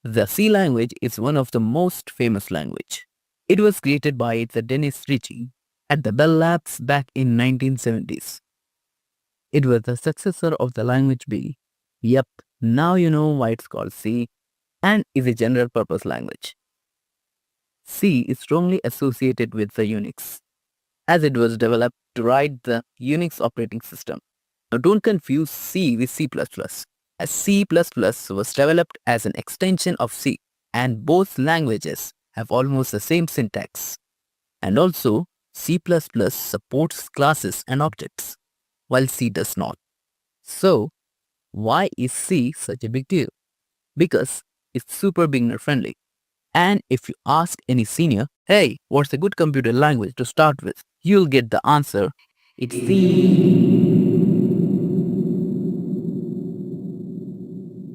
The C language is one of the most famous language. It was created by the Dennis Ritchie at the Bell Labs back in 1970s. It was the successor of the language B. Yep, now you know why it's called C and is a general purpose language. C is strongly associated with the Unix, as it was developed to write the Unix operating system. Now don't confuse C with C++, as C++ was developed as an extension of C, and both languages have almost the same syntax. And also, C++ supports classes and objects, while C does not. So, why is C such a big deal? Because it's super beginner friendly. And if you ask any senior, hey, what's a good computer language to start with? You'll get the answer, it's C.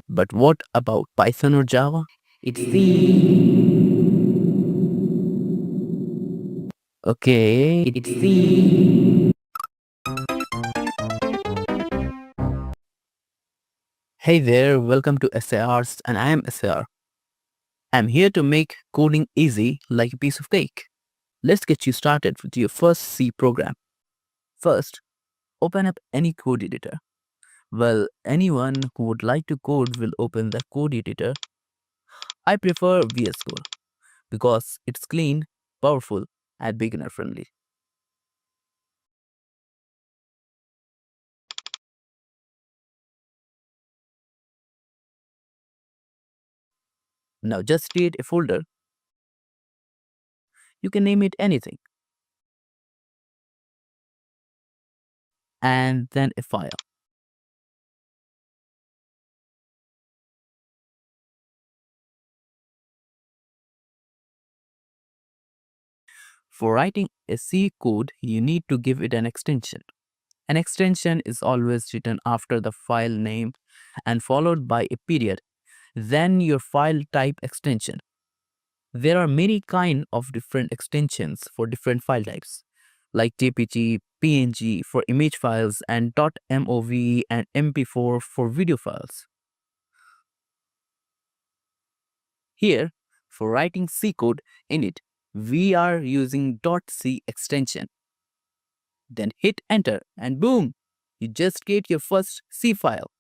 But what about Python or Java? It's C. Okay, it's C. Hey there, welcome to SARs, and I am SAR. I'm here to make coding easy like a piece of cake. Let's get you started with your first C program. First, open up any code editor. Well, anyone who would like to code will open the code editor. I prefer VS Code because it's clean, powerful, and beginner friendly. Now just create a folder. You can name it anything. And then a file. For writing a C code, you need to give it an extension. An extension is always written after the file name and followed by a period, then your file type extension. There are many kind of different extensions for different file types, like JPG, PNG for image files, and .mov and MP4 for video files. Here, for writing C code in it, we are using .c extension. Then hit enter and boom, you just create your first C file.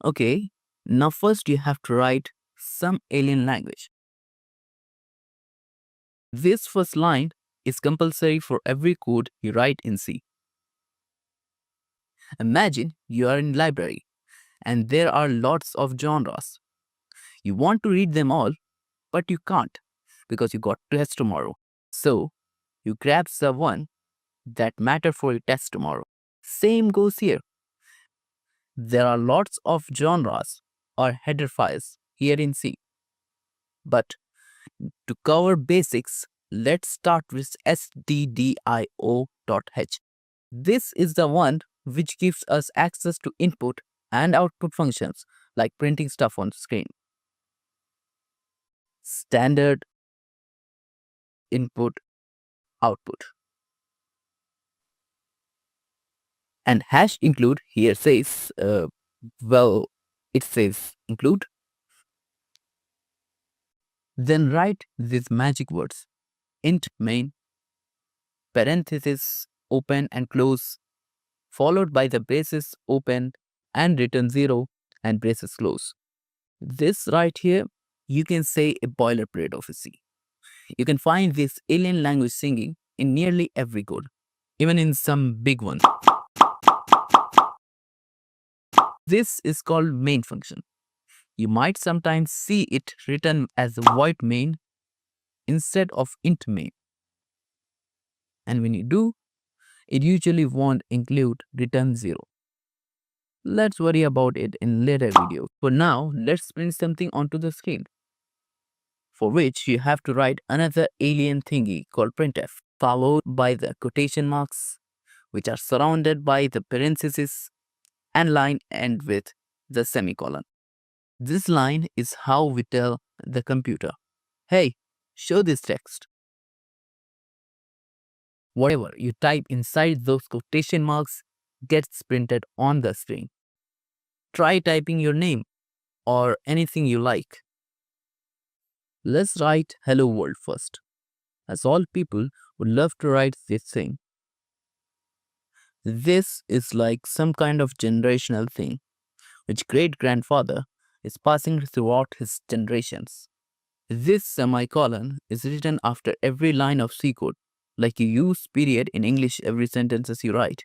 Okay, now first you have to write some alien language. This first line is compulsory for every code you write in C. Imagine you are in library and there are lots of genres. You want to read them all, but you can't because you got test tomorrow. So you grab the one that matter for your test tomorrow. Same goes here. There are lots of genres or header files here in C. But to cover basics, let's start with stdio.h. This is the one which gives us access to input and output functions like printing stuff on screen. Standard input output. And hash include here says, it says include. Then write these magic words, int main, parenthesis open and close, followed by the braces open and return 0 and braces close. This right here, you can say a boilerplate of a C. You can find this alien language singing in nearly every code, even in some big ones. This is called main function. You might sometimes see it written as void main instead of int main. And when you do, it usually won't include return 0. Let's worry about it in later video. For now, let's print something onto the screen, for which you have to write another alien thingy called printf, followed by the quotation marks, which are surrounded by the parentheses, and line end with the semicolon. This line is how we tell the computer, hey, show this text. Whatever you type inside those quotation marks gets printed on the screen. Try typing your name. or anything you like. Let's write Hello World first, as all people would love to write this thing. This is like some kind of generational thing, which great grandfather is passing throughout his generations. This semicolon is written after every line of C code, like you use period in English every sentences you write.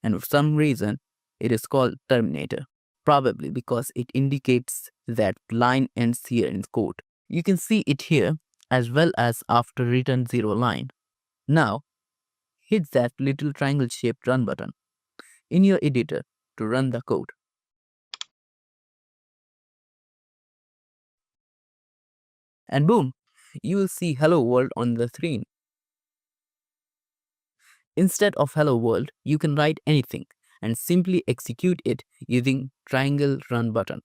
And for some reason, it is called terminator, probably because it indicates that line ends here in code. You can see it here as well as after return 0 line. Now, hit that little triangle shaped run button in your editor to run the code. And boom, you will see Hello World on the screen. Instead of Hello World, you can write anything and simply execute it using triangle run button.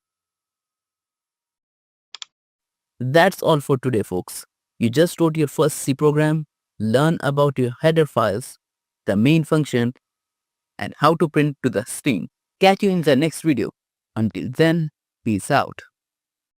That's all for today, folks. You just wrote your first C program, learn about your header files, the main function, and how to print to the screen. Catch you in the next video. Until then, peace out.